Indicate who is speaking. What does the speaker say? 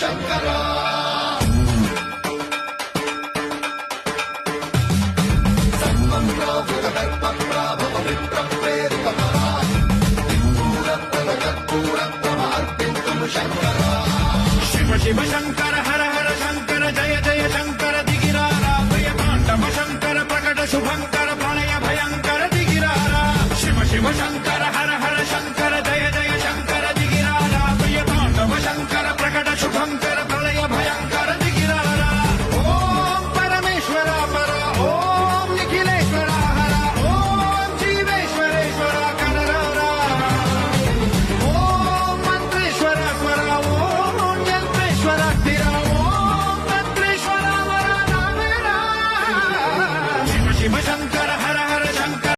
Speaker 1: Shankara
Speaker 2: Shiva Shiva Shankara Hara Hara Shankara Jaya Jaya Shankara దిగిరారా Priya Tandava Shankara ప్రకట శుభంకర